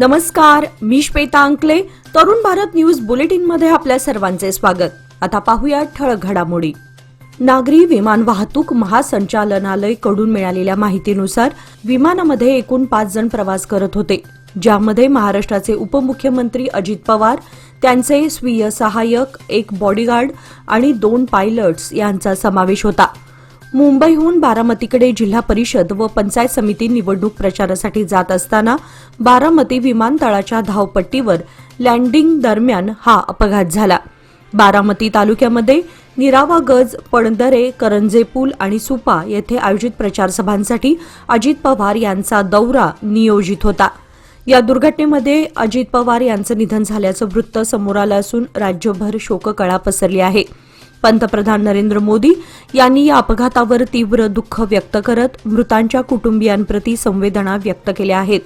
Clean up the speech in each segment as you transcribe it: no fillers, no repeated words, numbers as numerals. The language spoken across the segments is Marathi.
नमस्कार, मी श्वेता अंकले. तरुण भारत न्यूज बुलेटिन मध्ये आपल्या सर्वांचे स्वागत. आता पाहूया ठळक घडामोडी. नागरी विमान वाहतूक महासंचालनालय कडून मिळालेल्या माहितीनुसार विमानामध्ये एकूण 5 जण प्रवास करत होते, ज्यामध्ये महाराष्ट्राचे उपमुख्यमंत्री अजित पवार, त्यांचे स्वीय सहाय्यक, एक बॉडीगार्ड आणि 2 पायलट्स यांचा समावेश होता. मुंबईहून बारामतीकडे जिल्हा परिषद व पंचायत समिती निवडणूक प्रचारासाठी जात असताना बारामती विमानतळाच्या धावपट्टीवर लँडिंग दरम्यान हा अपघात झाला. बारामती तालुक्यामध्ये निरावा गज, पणदरे, करंजे पूल आणि सुपा येथे आयोजित प्रचारसभांसाठी अजित पवार यांचा दौरा नियोजित होता. या दुर्घटनेमध्ये अजित पवार यांचं निधन झाल्याचं वृत्त समोर आलं असून राज्यभर शोककळा पसरली आहे. पंतप्रधान नरेंद्र मोदी यांनी या अपघातावर तीव्र दुःख व्यक्त करत मृतांच्या कुटुंबियांप्रती संवेदना व्यक्त केल्या आहेत.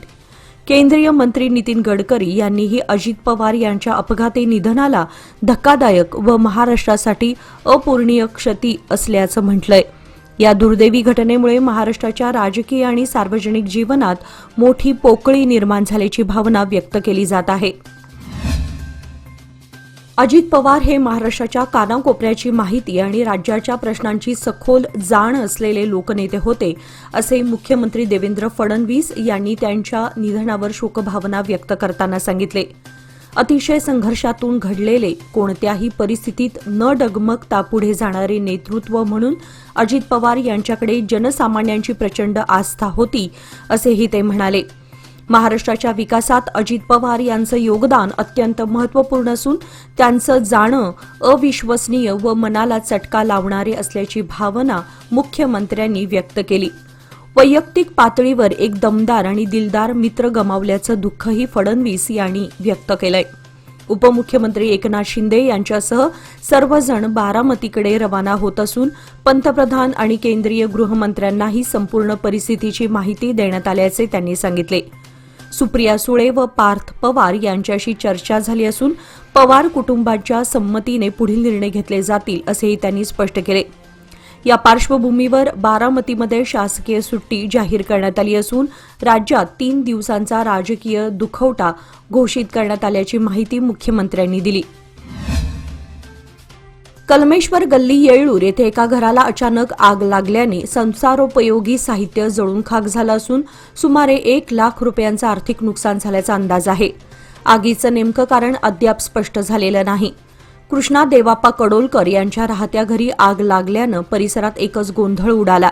केंद्रीय मंत्री नितीन गडकरी यांनीही अजित पवार यांच्या अपघाती निधनाला धक्कादायक व महाराष्ट्रासाठी अपूर्णीय क्षती असल्याचं म्हटलंय. या दुर्दैवी घटनेमुळे महाराष्ट्राच्या राजकीय आणि सार्वजनिक जीवनात मोठी पोकळी निर्माण झाल्याची भावना व्यक्त केली जात आहे. अजित पवार हे महाराष्ट्राच्या कानाकोपऱ्याची माहिती आणि राज्याच्या प्रश्नांची सखोल जाण असलेले लोकनेते होते, असे मुख्यमंत्री देवेंद्र फडणवीस यांनी त्यांच्या निधनावर शोकभावना व्यक्त करताना सांगितले. अतिशय संघर्षातून घडलेले, कोणत्याही परिस्थितीत न डगमगता पुढे जाणारे नेतृत्व म्हणून अजित पवार यांच्याकडे जनसामान्यांची प्रचंड आस्था होती, असेही ते म्हणाले. महाराष्ट्राच्या विकासात अजित पवार यांचं योगदान अत्यंत महत्त्वपूर्ण असून त्यांचं जाणं अविश्वसनीय व मनाला चटका लावणारे असल्याची भावना मुख्यमंत्र्यांनी व्यक्त केली. वैयक्तिक पातळीवर एक दमदार आणि दिलदार मित्र गमावल्याचं दुःखही फडणवीस यांनी व्यक्त केलंय. उपमुख्यमंत्री एकनाथ शिंदे यांच्यासह सर्वजण बारामतीकडे रवाना होत असून पंतप्रधान आणि केंद्रीय गृहमंत्र्यांनाही संपूर्ण परिस्थितीची माहिती देण्यात आल्याचे त्यांनी सांगितले. सुप्रिया सुळे व पार्थ पवार यांच्याशी चर्चा झाली असून पवार कुटुंबाच्या संमतीने पुढील निर्णय घेतले जातील, असेही त्यांनी स्पष्ट केले. या पार्श्वभूमीवर बारामतीमध्ये शासकीय सुट्टी जाहीर करण्यात आली असून राज्यात 3 दिवसांचा राजकीय दुखवटा घोषित करण्यात आल्याची माहिती मुख्यमंत्र्यांनी दिली. कलमेश्वर गल्ली येळूर येथे एका घराला अचानक आग लागल्याने संसारोपयोगी साहित्य जळून खाक झालं असून सुमारे 1 लाख रुपयांचं आर्थिक नुकसान झाल्याचा अंदाज आहे. आगीचं नेमकं कारण अद्याप स्पष्ट झालेलं नाही. कृष्णा देवाप्पा कडोलकर यांच्या राहत्या घरी आग लागल्यानं परिसरात एकच गोंधळ उडाला.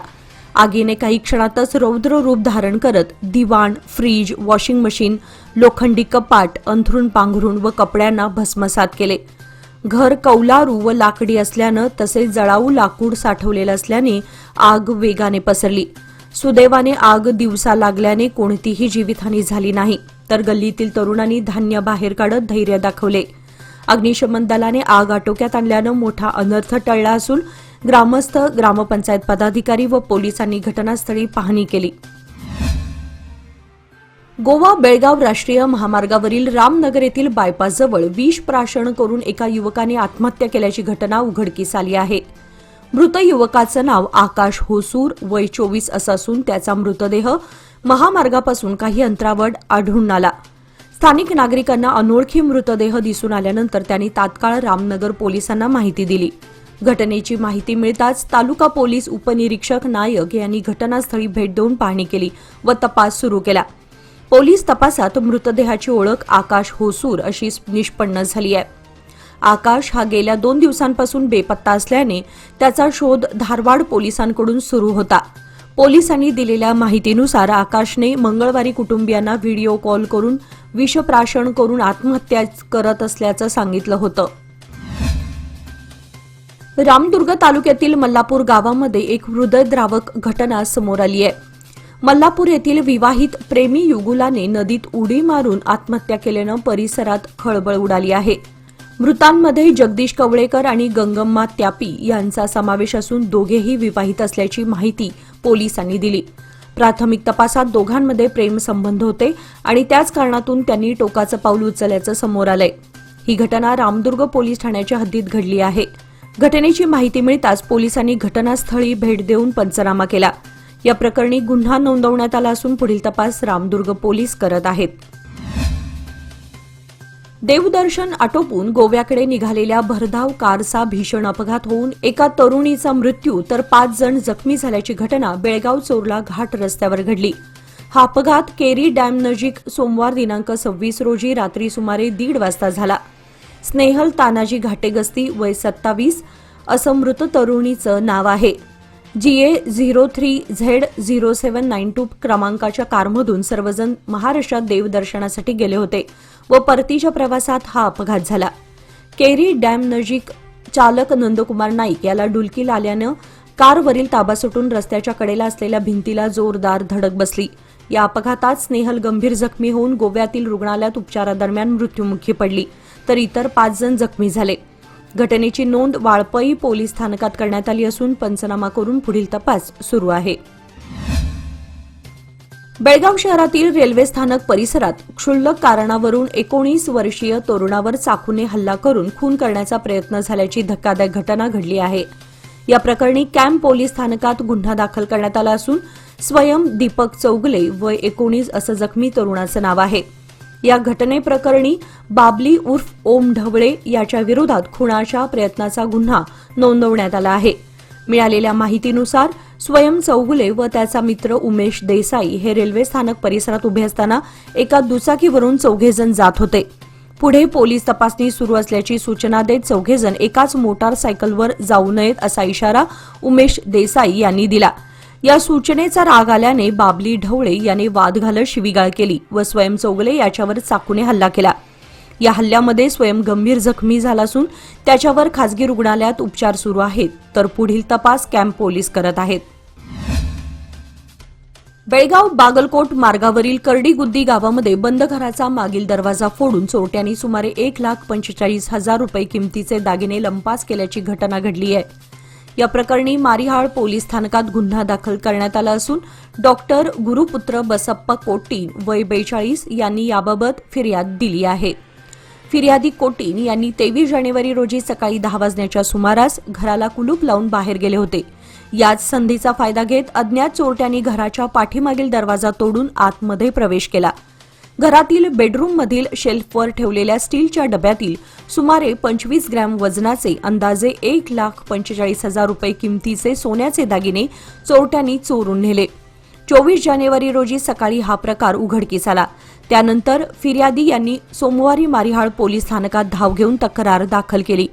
आगीने काही क्षणातच रौद्र रूप धारण करत दिवाण, फ्रीज, वॉशिंग मशीन, लोखंडी कपाट, अंथरूण पांघरूण व कपड्यांना भस्मसात केले. घर कौलारू व लाकडी असल्यानं तसेच जळाऊ लाकूड साठवलेलं असल्याने आग वेगाने पसरली. सुदैवाने आग दिवसा लागल्याने कोणतीही जीवितहानी झाली नाही, तर गल्लीतील तरुणांनी धान्य बाहेर काढत धैर्य दाखवले. अग्निशमन दलाने आग आटोक्यात आणल्यानं मोठा अनर्थ टळला असून ग्रामस्थ, ग्रामपंचायत पदाधिकारी व पोलिसांनी घटनास्थळी पाहणी केली. गोवा बेळगाव राष्ट्रीय महामार्गावरील रामनगर येथील बायपासजवळ विष प्राशन करून एका युवकाने आत्महत्या केल्याची घटना उघडकीस आली आहे. मृत युवकाचं नाव आकाश होसूर, वय 24 असं असून त्याचा मृतदेह महामार्गापासून काही अंतरावर आढळून आला. स्थानिक नागरिकांना अनोळखी मृतदेह दिसून आल्यानंतर त्यांनी तात्काळ रामनगर पोलिसांना माहिती दिली. घटनेची माहिती मिळताच तालुका पोलीस उपनिरीक्षक नायक यांनी घटनास्थळी भेट देऊन पाहणी केली व तपास सुरू केला. पोलीस तपासात मृतदेहाची ओळख आकाश होसूर अशी निष्पन्न झाली आहे. आकाश हा गेल्या 2 दिवसांपासून बेपत्ता असल्याने त्याचा शोध धारवाड पोलिसांकडून सुरू होता. पोलिसांनी दिलेल्या माहितीनुसार आकाशने मंगळवारी कुटुंबियांना व्हिडिओ कॉल करून विषप्राशन करून आत्महत्या करत असल्याचं सांगितलं होतं. रामदुर्ग तालुक्यातील मल्लापूर गावामध्ये एक हृदयद्रावक घटना समोर आली आहे. मल्लापूर येथील विवाहित प्रेमी युगुलाने नदीत उडी मारून आत्महत्या केल्यानं परिसरात खळबळ उडाली आहे. मृतांमध्ये जगदीश कवळेकर आणि गंगम्मा त्यापी यांचा समावेश असून दोघेही विवाहित असल्याची माहिती पोलिसांनी दिली. प्राथमिक तपासात दोघांमध्ये प्रेमसंबंध होते आणि त्याच कारणातून त्यांनी टोकाचं पाऊल उचलल्याचं समोर आलंय. ही घटना रामदुर्ग पोलीस ठाण्याच्या हद्दीत घडली आहे. घटनेची माहिती मिळताच पोलिसांनी घटनास्थळी भेट देऊन पंचनामा केला. या प्रकरणी गुन्हा नोंदवण्यात आला असून पुढील तपास रामदुर्ग पोलीस करत आहेत. देवदर्शन आटोपून गोव्याकडे निघालेल्या भरधाव कारचा भीषण अपघात होऊन एका तरुणीचा मृत्यू तर 5 जण जखमी झाल्याची घटना बेळगाव चोरला घाट रस्त्यावर घडली. हा अपघात केरी डॅम नजीक सोमवार दिनांक 26 रोजी रात्री सुमारे 1:30 वाजता झाला. स्नेहल तानाजी घाटेगस्ती वय 27 असं मृत तरुणीचं नाव आहे. GA 03Z0792 क्रमांकाच्या कारमधून सर्वजण महाराष्ट्रात देवदर्शनासाठी गेले होते व परतीच्या प्रवासात हा अपघात झाला. केरी डॅम नजीक चालक नंदकुमार नाईक याला डुलकी आल्यानं कारवरील ताबा सुटून रस्त्याच्या कडेला असलेल्या भिंतीला जोरदार धडक बसली. या अपघातात स्नेहल गंभीर जखमी होऊन गोव्यातील रुग्णालयात उपचारादरम्यान मृत्युमुखी पडली तर इतर 5 जण जखमी झाले. घटनेची नोंद वाळपई पोलीस स्थानकात करण्यात आली असून पंचनामा करून पुढील तपास सुरू आहे. बेळगाव शहरातील रेल्वे स्थानक परिसरात क्षुल्लक कारणावरून 19 वर्षीय तरुणावर चाकूने हल्ला करून खून करण्याचा प्रयत्न झाल्याची धक्कादायक घटना घडली आहे. या प्रकरणी कॅम्प पोलीस स्थानकात गुन्हा दाखल करण्यात आला असून स्वयं दीपक चौगले वय 19 असं जखमी तरुणाचं नाव आहे. या घटनेप्रकरणी बाबली उर्फ ओम ढवळे याच्या विरोधात खुनाच्या प्रयत्नाचा गुन्हा नोंदवण्यात आला आहे. मिळालेल्या माहितीनुसार स्वयं चौगुले व त्याचा मित्र उमेश देसाई हे रेल्वे स्थानक परिसरात उभे असताना एका दुचाकीवरून चौघेजण जात होते. पुढे पोलीस तपासणी सुरू असल्याची सूचना देत चौघेजण एकाच मोटारसायकलवर जाऊ नयेत असा इशारा उमेश देसाई यांनी दिला. या सूचनेचा राग आल्याने बाबली ढवळे याने वाद घालत शिवीगाळ केली व स्वयं चौगले याच्यावर चाकूने हल्ला केला. या हल्ल्यामध्ये स्वयं गंभीर जखमी झाला असून त्याच्यावर खासगी रुग्णालयात उपचार सुरू आहेत तर पुढील तपास कॅम्प पोलीस करत आहेत. बेळगाव बागलकोट मार्गावरील कर्डीगुद्दी गावामध्ये बंद घराचा मागील दरवाजा फोडून चोरट्यांनी सुमारे 1,45,000 रुपये किमतीचे दागिने लंपास केल्याची घटना घडली आहे. या प्रकरणी मारिहाळ पोलीस स्थानकात गुन्हा दाखल करण्यात आला असून डॉक्टर गुरुपुत्र बसप्पा कोटीन वय 42 यांनी याबाबत फिर्याद दिली आहे. फिर्यादी कोटीन यांनी 23 जानेवारी रोजी सकाळी 10 वाजण्याच्या सुमारास घराला कुलूप लावून बाहेर गेले होते. याच संधीचा फायदा घेत अज्ञात चोरट्यांनी घराच्या पाठीमागील दरवाजा तोडून आतमध्ये प्रवेश केला. घरातील बेडरूममधील शेल्फवर ठेवलेल्या स्टीलच्या डब्यातील सुमारे 25 ग्रॅम वजनाचे अंदाजे 1,45,000 रुपये किमतीचे सोन्याचे दागिने चोरट्यांनी चोरून नेले. 24 जानेवारी रोजी सकाळी हा प्रकार उघडकीस आला. त्यानंतर फिर्यादी यांनी सोमवारी मारिहाळ पोलीस स्थानकात धाव घेऊन तक्रार दाखल केली.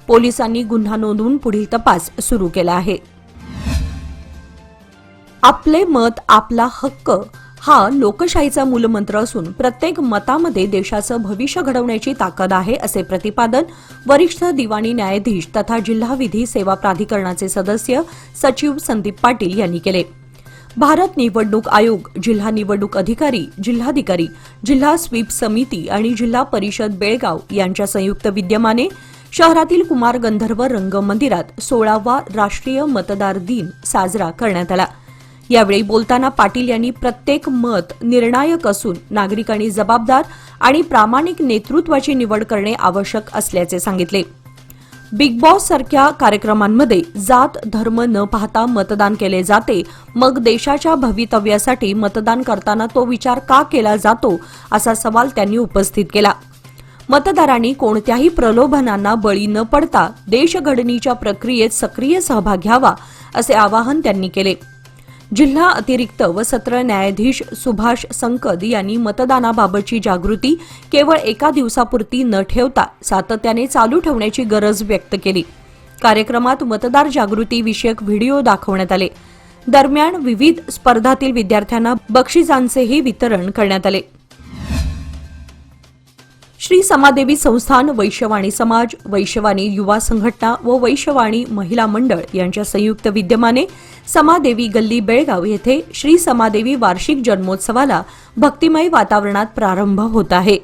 पोलिसांनी गुन्हा नोंदवून पुढील तपास सुरू केला आहे. आपले मत आपला हक्क हा लोकशाहीचा मूलमंत्र असून प्रत्येक मतामध्ये देशाचं भविष्य घडवण्याची ताकद आहे असे प्रतिपादन वरिष्ठ दिवाणी न्यायाधीश तथा जिल्हा विधी सेवा प्राधिकरणाचे सदस्य सचिव संदीप पाटील यांनी केले. भारत निवडणूक आयोग, जिल्हा निवडणूक अधिकारी, जिल्हाधिकारी, जिल्हा स्वीप समिती आणि जिल्हा परिषद बेळगाव यांच्या संयुक्त विद्यमाने शहरातील कुमार गंधर्व रंगमंदिरात 16वा राष्ट्रीय मतदार दिन साजरा करण्यात आला. यावेळी बोलताना पाटील यांनी प्रत्येक मत निर्णायक असून नागरिकांनी जबाबदार आणि प्रामाणिक नेतृत्वाची निवड करणे आवश्यक असल्याचे सांगितले. बिग बॉस सारख्या कार्यक्रमांमध्ये जात धर्म न पाहता मतदान केले जाते, मग देशाच्या भवितव्यासाठी मतदान करताना तो विचार का केला जातो असा सवाल त्यांनी उपस्थित केला. मतदारांनी कोणत्याही प्रलोभनांना बळी न पडता देशघडणीच्या प्रक्रियेत सक्रिय सहभाग घ्यावा असे आवाहन त्यांनी केले. जिल्हा अतिरिक्त व सत्र न्यायाधीश सुभाष संकद यांनी मतदानाबाबतची जागृती केवळ एका दिवसापुरती न ठेवता सातत्याने चालू ठेवण्याची गरज व्यक्त केली. कार्यक्रमात मतदार जागृती विषयक व्हिडिओ दाखवण्यात आले. दरम्यान विविध स्पर्धातील विद्यार्थ्यांना बक्षिसांचेही वितरण करण्यात आले. श्री समादेवी संस्थान, वैश्यवाणी समाज, वैश्यवाणी युवा संघटना व वैश्यवाणी महिला मंडळ यांच्या संयुक्त विद्यमाने समादेवी गल्ली बेळगाव येथे श्री समादेवी वार्षिक जन्मोत्सवाला भक्तिमय वातावरणात प्रारंभ होत आहे.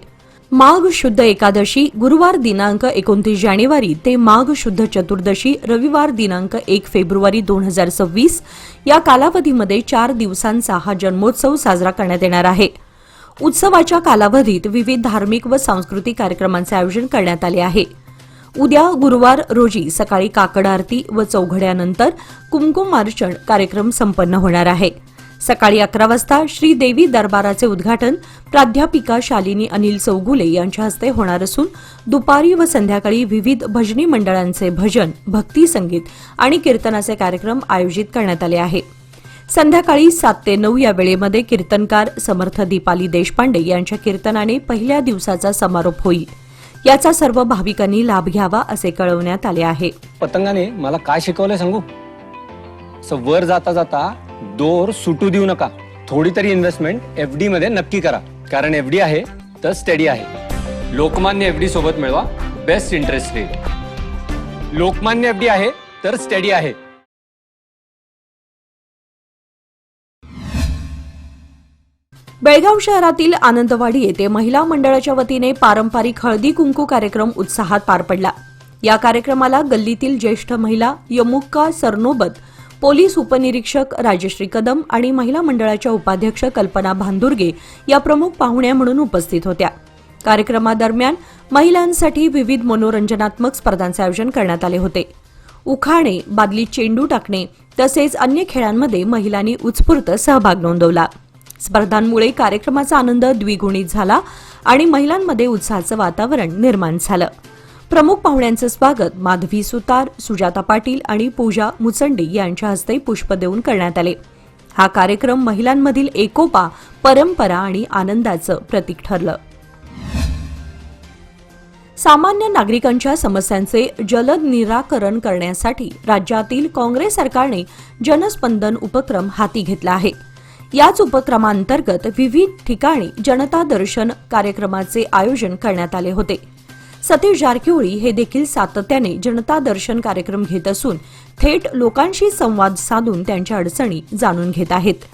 माघ शुद्ध एकादशी गुरुवार दिनांक 29 जानेवारी ते माघ शुद्ध चतुर्दशी रविवार दिनांक 1 फेब्रुवारी 2026 या कालावधीमध्ये 4 दिवसांचा हा जन्मोत्सव साजरा करण्यात येणार आहे. उत्सवाच्या कालावधीत विविध धार्मिक व सांस्कृतिक कार्यक्रमांचे आयोजन करण्यात आले आहे. उद्या गुरुवार रोजी सकाळी काकड आरती व चौघड्यानंतर कुमकुमार्चन कार्यक्रम संपन्न होणार आहे. सकाळी 11 वाजता श्री देवी दरबाराचे उद्घाटन प्राध्यापिका शालिनी अनिल चौगुले यांच्या हस्ते होणार असून दुपारी व संध्याकाळी विविध भजनी मंडळांचे भजन, भक्ती संगीत आणि कीर्तनाचे कार्यक्रम आयोजित करण्यात आले आहे. संध्याकाळी 7 ते 9 या वेळेमध्ये कीर्तनकार समर्थ दीपाली देशपांडे यांच्या कीर्तनाने पहिल्या दिवसाचा समारोप होईल. याचा सर्व भाविकांनी लाभ घ्यावा असे कळवण्यात आले आहे. पतंगाने मला काय शिकवलंय सांगू? वर जाता जाता दोर सुटू देऊ नका. थोडी तरी इन्व्हेस्टमेंट एफडी मध्ये नक्की करा, कारण एफडी आहे तर स्टडी आहे. लोकमान्य एफडी सोबत मिळवा best interest rate. Lokmanya FD आहे तर स्टडी आहे. बेळगाव शहरातील आनंदवाडी येथे महिला मंडळाच्या वतीने पारंपरिक हळदी कुंकू कार्यक्रम उत्साहात पार पडला. या कार्यक्रमाला गल्लीतील ज्येष्ठ महिला यमुक्का सरनोबत, पोलीस उपनिरीक्षक राजश्री कदम आणि महिला मंडळाच्या उपाध्यक्ष कल्पना भांदुर्गे या प्रमुख पाहुण्या म्हणून उपस्थित होत्या. कार्यक्रमादरम्यान महिलांसाठी विविध मनोरंजनात्मक स्पर्धांचे आयोजन करण्यात आले होते. उखाणे, बादलीत चेंडू टाकणे तसेच अन्य खेळांमध्ये महिलांनी उत्स्फूर्त सहभाग नोंदवला. स्पर्धांमुळे कार्यक्रमाचा आनंद द्विगुणित झाला आणि महिलांमध्ये उत्साहाचं वातावरण निर्माण झालं. प्रमुख पाहुण्यांचं स्वागत माधवी सुतार, सुजाता पाटील आणि पूजा मुचंडी यांच्या हस्ते पुष्प देऊन करण्यात आले. हा कार्यक्रम महिलांमधील एकोपा, परंपरा आणि आनंदाचं प्रतीक ठरलं. सामान्य नागरिकांच्या समस्यांचे जलद निराकरण करण्यासाठी राज्यातील काँग्रेस सरकारने जनस्पंदन उपक्रम हाती घेतला आहे. याच उपक्रमांतर्गत विविध ठिकाणी जनता दर्शन कार्यक्रमाचे आयोजन करण्यात आले होते. सतीश जारकिहोळी हे देखील सातत्याने जनता दर्शन कार्यक्रम घेत असून थेट लोकांशी संवाद साधून त्यांच्या अडचणी जाणून घेत आहेत.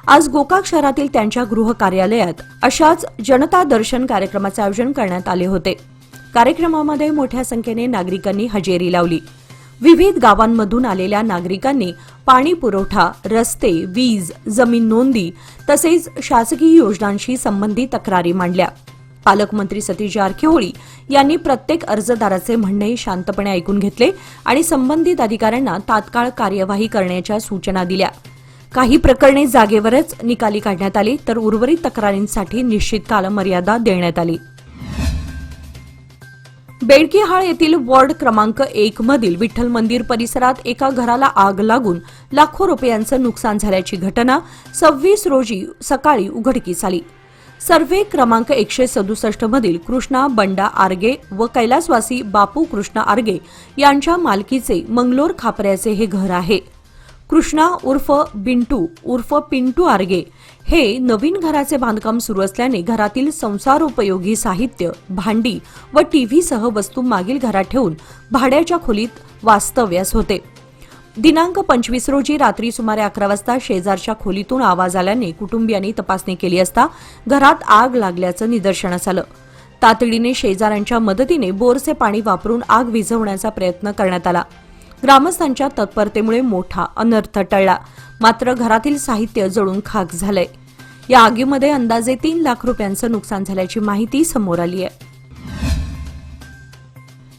आज गोकाक शहरातील त्यांच्या गृह कार्यालयात अशाच जनता दर्शन कार्यक्रमाचे आयोजन करण्यात आले होते. कार्यक्रमामध्ये मोठ्या संख्येने नागरिकांनी हजेरी लावली. विविध गावांमधून आलेल्या नागरिकांनी पाणी पुरवठा, रस्ते, वीज, जमीन नोंदी तसेच शासकीय योजनांशी संबंधित तक्रारी मांडल्या. पालकमंत्री सतीश जारकिहोळी यांनी प्रत्येक अर्जदाराचे म्हणणे शांतपणे ऐकून घेतले आणि संबंधित अधिकाऱ्यांना तात्काळ कार्यवाही करण्याच्या सूचना दिल्या. काही प्रकरणे जागेवरच निकाली काढण्यात आली तर उर्वरित तक्रारींसाठी निश्चित कालमर्यादा देण्यात आली. बेडकीहाळ येथील वॉर्ड क्रमांक 1 मधील विठ्ठल मंदिर परिसरात एका घराला आग लागून लाखो रुपयांचं नुकसान झाल्याची घटना 26 रोजी सकाळी उघडकीस आली. सर्व्हे क्रमांक 167 मधील कृष्णा बंडा आर्गे व कैलासवासी बापू कृष्णा आर्गे यांच्या मालकीचे मंगलोर खापऱ्याचे हे घर आहे. कृष्णा उर्फ बिंटू उर्फ पिंटू आर्गे हे नवीन घराचे बांधकाम सुरू असल्याने घरातील संसारोपयोगी साहित्य, भांडी व टीव्हीसह वस्तू मागील घरात ठेवून भाड्याच्या खोलीत वास्तव्यास होते. दिनांक 25 रोजी रात्री सुमारे 11 वाजता शेजारच्या खोलीतून आवाज आल्याने कुटुंबियांनी तपासणी केली असता घरात आग लागल्याचं निदर्शनास आलं. तातडीने शेजाऱ्यांच्या मदतीने बोरचे पाणी वापरून आग विझवण्याचा प्रयत्न करण्यात आला. ग्रामस्थांच्या तत्परतेमुळे मोठा अनर्थ टळला, मात्र घरातील साहित्य जळून खाक झालंय. या आगीमध्ये अंदाजे 3 लाख रुपयांचं नुकसान झाल्याची माहिती समोर आली आहे.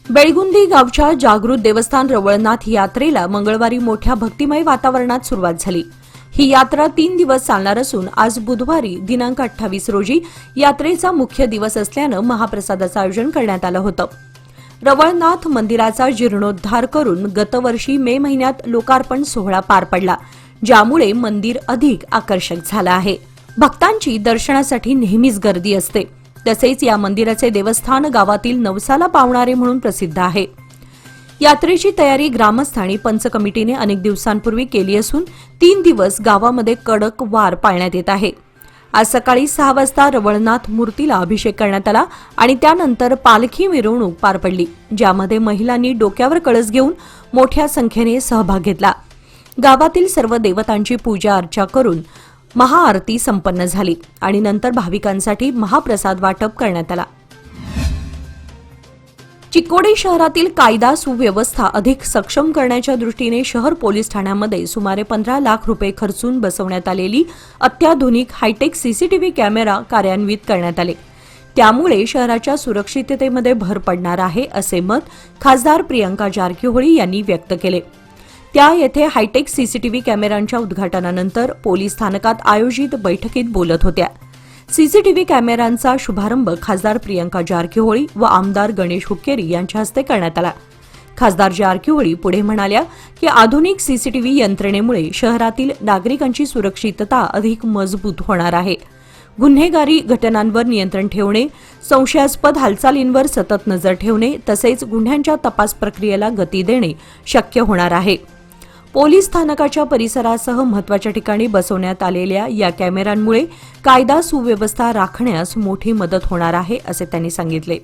बेळगुंदी गावच्या जागृत देवस्थान रवळनाथ यात्रेला मंगळवारी मोठ्या भक्तिमय वातावरणात सुरुवात झाली. ही यात्रा 3 दिवस चालणार असून आज बुधवारी दिनांक 28 रोजी यात्रेचा मुख्य दिवस असल्यानं महाप्रसादाचं आयोजन करण्यात आलं होतं. रवळनाथ मंदिराचा जीर्णोद्धार करून गतवर्षी मे महिन्यात लोकार्पण सोहळा पार पडला, ज्यामुळे मंदिर अधिक आकर्षक झालं आहे. भक्तांची दर्शनासाठी नेहमीच गर्दी असते. तसेच या मंदिराचे देवस्थान गावातील नवसाला पावणारे म्हणून प्रसिद्ध आहे. यात्रेची तयारी ग्रामस्थांनी पंच कमिटीने अनेक दिवसांपूर्वी केली असून 3 दिवस गावामध्ये कडक वार पाळण्यात येत आहे. आज सकाळी 6 वाजता रवळनाथ मूर्तीला अभिषेक करण्यात आला आणि त्यानंतर पालखी मिरवणूक पार पडली, ज्यामध्ये महिलांनी डोक्यावर कळस घेऊन मोठ्या संख्येने सहभाग घेतला. गावातील सर्व देवतांची पूजा अर्चा करून महाआरती संपन्न झाली आणि नंतर भाविकांसाठी महाप्रसाद वाटप करण्यात आला. चिकोडी शहरातील कायदा सुव्यवस्था अधिक सक्षम करण्याच्या दृष्टीने शहर पोलीस ठाण्यामध्ये सुमारे 15 लाख रुपये खर्चून बसवण्यात आलेली अत्याधुनिक हायटेक सीसीटीव्ही कॅमेरा कार्यान्वित करण्यात आले. त्यामुळे शहराच्या सुरक्षिततेमध्ये भर पडणार आहे असे मत खासदार प्रियंका जारकिहोळी यांनी व्यक्त केले. त्या येथे हायटेक सीसीटीव्ही कॅमेऱ्यांच्या उद्घाटनानंतर पोलीस स्थानकात आयोजित बैठकीत बोलत होत्या. सीसीटीव्ही कॅमेऱ्यांचा शुभारंभ खासदार प्रियंका जारकिहोळी व आमदार गणेश हुक्केरी यांच्या हस्ते करण्यात आला. खासदार जारकिहोळी पुढे म्हणाल्या की आधुनिक सीसीटीव्ही यंत्रणेमुळे शहरातील नागरिकांची सुरक्षितता अधिक मजबूत होणार आहे. गुन्हेगारी घटनांवर नियंत्रण ठेवणे, संशयास्पद हालचालींवर सतत नजर ठेवणे तसेच गुन्ह्यांच्या तपास प्रक्रियेला गती देणे शक्य होणार आहे. पोलीस स्थानकाच्या परिसरासह महत्त्वाच्या ठिकाणी बसवण्यात आलेल्या या कॅमेऱ्यांमुळे कायदा सुव्यवस्था राखण्यास मोठी मदत होणार आहे असे त्यांनी सांगितले.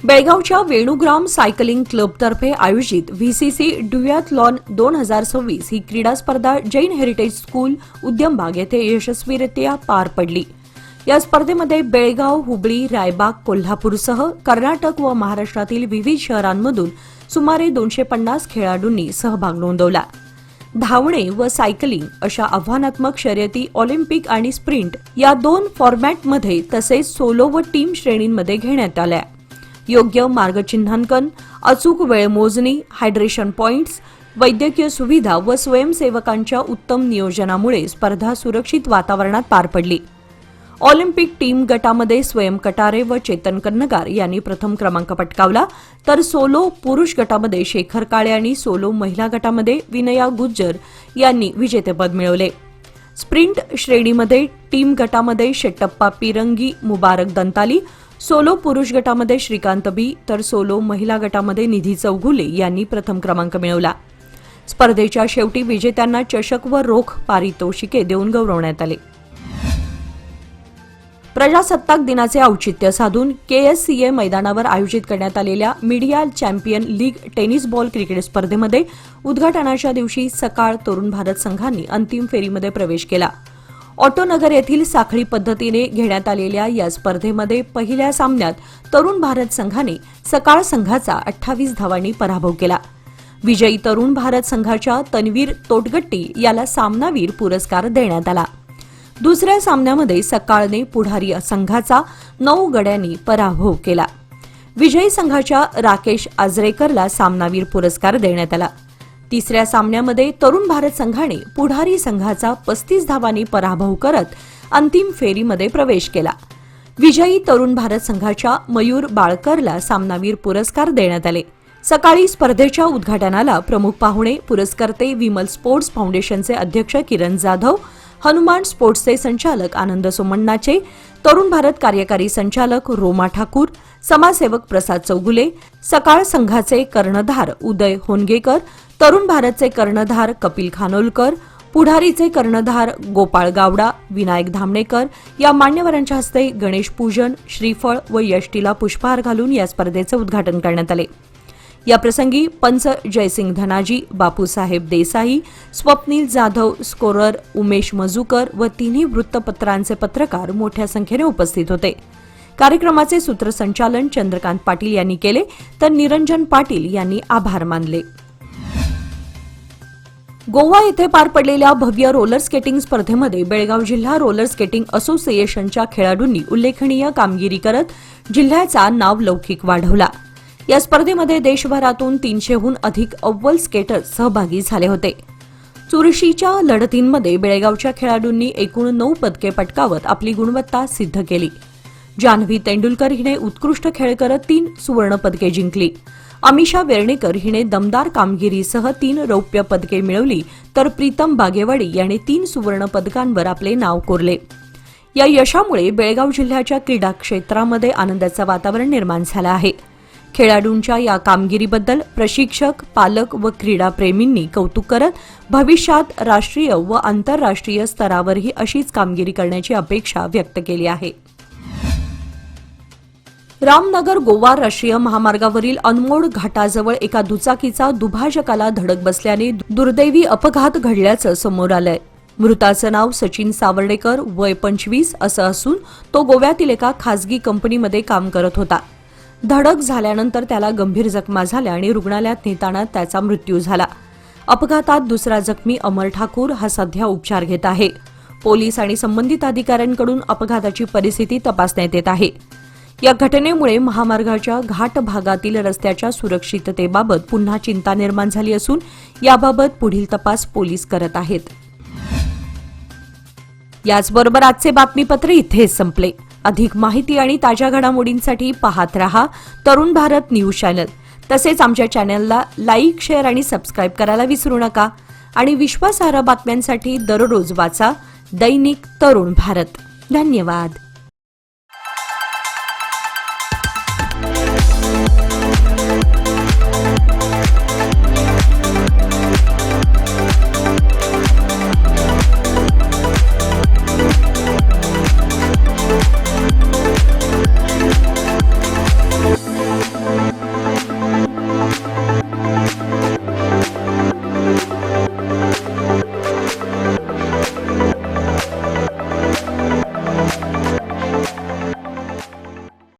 बेळगावच्या वेणुग्राम सायकलिंग क्लबतर्फे आयोजित व्हीसीसी ड्युॲथलॉन 2026 ही क्रीडा स्पर्धा जैन हेरिटेज स्कूल उद्यमबाग येथे यशस्वीरित्या पार पडली. या स्पर्धेमध्ये बेळगाव, हुबळी, रायबाग, कोल्हापूरसह कर्नाटक व महाराष्ट्रातील विविध शहरांमधून सुमारे 250 खेळाडूंनी सहभाग नोंदवला. धावणे व सायकलिंग अशा आव्हानात्मक शर्यती ऑलिम्पिक आणि स्प्रिंट या 2 फॉर्मॅटमध्ये तसेच सोलो व टीम श्रेणींमध्ये घेण्यात आल्या. योग्य मार्गचिन्हांकन, अचूक वेळ मोजणी, हायड्रेशन पॉइंट्स, वैद्यकीय सुविधा व स्वयंसेवकांच्या उत्तम नियोजनामुळे स्पर्धा सुरक्षित वातावरणात पार पडली. ऑलिम्पिक टीम गटामध्ये स्वयं कटारे व चेतन कन्नगार यांनी प्रथम क्रमांक पटकावला, तर सोलो पुरुष गटामध्ये शेखर काळे आणि सोलो महिला गटामध्ये विनया गुज्जर यांनी विजेतेपद मिळवले. स्प्रिंट श्रेणीमध्ये टीम गटामध्ये शेट्टप्पा पिरंगी, मुबारक दंताली, सोलो पुरुष गटामध्ये श्रीकांत बी, तर सोलो महिला गटामध्ये निधी चौगुले यांनी प्रथम क्रमांक मिळवला. स्पर्धेच्या शेवटी विजेत्यांना चषक व रोख पारितोषिके देऊन गौरवण्यात आले. प्रजासत्ताक दिनाचे औचित्य साधून केएससीए मैदानावर आयोजित करण्यात आलेल्या media champion league tennis ball cricket स्पर्धेमध्ये उद्घाटनाच्या दिवशी सकाळ तरुण भारत संघांनी अंतिम फेरीमध्ये प्रवेश केला. ऑटोनगर येथील साखळी पद्धतीने घेण्यात आलेल्या या स्पर्धेमध्ये पहिल्या सामन्यात तरुण भारत संघाने सकाळ संघाचा 28 धावांनी पराभव केला. विजयी तरुण भारत संघाच्या तन्वीर तोटगट्टी याला सामनावीर पुरस्कार देण्यात आला. दुसऱ्या सामन्यामध्ये सकाळने पुढारी संघाचा 9 गड्यांनी पराभव केला. विजयी संघाच्या राकेश आजरेकरला सामनावीर पुरस्कार देण्यात आला. तिसऱ्या सामन्यामध्ये तरुण भारत संघाने पुढारी संघाचा 35 धावांनी पराभव करत अंतिम फेरीमध्ये प्रवेश केला. विजयी तरुण भारत संघाच्या मयूर बाळकरला सामनावीर पुरस्कार देण्यात आले. सकाळी स्पर्धेच्या उद्घाटनाला प्रमुख पाहुणे पुरस्कर्ते विमल स्पोर्ट्स फाउंडेशनचे अध्यक्ष किरण जाधव, हनुमान स्पोर्ट्सचे संचालक आनंद सोमण्णाचे, तरुण भारत कार्यकारी संचालक रोमा ठाकूर, समाजसेवक प्रसाद चौगुले, सकाळ संघाचे कर्णधार उदय होनगेकर, तरुण भारतचे कर्णधार कपिल खानोलकर, पुढारीचे कर्णधार गोपाळ गावडा, विनायक धामणेकर या मान्यवरांच्या हस्ते गणेश पूजन, श्रीफळ व यष्टीला पुष्पहार घालून या स्पर्धेचे उद्घाटन करण्यात आले. याप्रसंगी पंच जयसिंग धनाजी, बापूसाहेब देसाई, स्वप्नील जाधव, स्कोरर उमेश मजुकर व तिन्ही वृत्तपत्रांचे पत्रकार मोठ्या संख्येने उपस्थित होते. कार्यक्रमाचे सूत्रसंचालन चंद्रकांत पाटील यांनी केले, तर निरंजन पाटील यांनी आभार मानले. गोवा येथे पार पडलेल्या भव्य रोलर स्केटिंग स्पर्धेमध्ये बेळगाव जिल्हा रोलर स्केटिंग असोसिएशनच्या खेळाडूंनी उल्लेखनीय कामगिरी करत जिल्ह्याचा नावलौकिक वाढवला. या स्पर्धेमध्ये देशभरातून 300हून अधिक अव्वल स्केटर्स सहभागी झाले होते. चुरशीच्या लढतींमध्ये बेळगावच्या खेळाडूंनी एकूण 9 पदके पटकावत आपली गुणवत्ता सिद्ध केली. जान्हवी तेंडुलकर हिने उत्कृष्ट खेळ करत 3 सुवर्ण पदके जिंकली. अमिषा वेर्णेकर हिने दमदार कामगिरीसह 3 रौप्य पदके मिळवली, तर प्रीतम बागेवाडी याने 3 सुवर्ण पदकांवर आपले नाव कोरले. या यशामुळे बेळगाव जिल्ह्याच्या क्रीडा क्षेत्रामध्ये आनंदाचं वातावरण निर्माण झालं आहे. खेळाडूंच्या या कामगिरीबद्दल प्रशिक्षक, पालक व क्रीडाप्रेमींनी कौतुक करत भविष्यात राष्ट्रीय व आंतरराष्ट्रीय स्तरावरही अशीच कामगिरी करण्याची अपेक्षा व्यक्त केली आहे. रामनगर गोवा राष्ट्रीय महामार्गावरील अनमोड घाटाजवळ एका दुचाकीचा दुभाजकाला धडक बसल्याने दुर्दैवी अपघात घडल्याचं समोर आलंय. मृताचं नाव सचिन सावर्डेकर, वय 25 असं असून तो गोव्यातील एका खासगी कंपनीमध्ये काम करत होता. धडक झाल्यानंतर त्याला गंभीर जखमा झाल्या आणि रुग्णालयात नेताना त्याचा मृत्यू झाला. अपघातात दुसरा जखमी अमर ठाकूर हा सध्या उपचार घेत आहे. पोलीस आणि संबंधित अधिकाऱ्यांकडून अपघाताची परिस्थिती तपासण्यात येत आहे. या घटनेमुळे महामार्गाच्या घाट भागातील रस्त्याच्या सुरक्षिततेबाबत पुन्हा चिंता निर्माण झाली असून याबाबत पुढील तपास पोलीस करत आहेत. याचबरोबर आजचे बातमीपत्र इथेच संपले. अधिक माहिती आणि ताज्या घडामोडींसाठी पाहत रहा तरुण भारत न्यूज चॅनल. तसेच आमच्या चॅनलला लाईक, शेअर आणि सबस्क्राईब करायला विसरू नका. आणि विश्वासार्ह बातम्यांसाठी दररोज वाचा दैनिक तरुण भारत. धन्यवाद.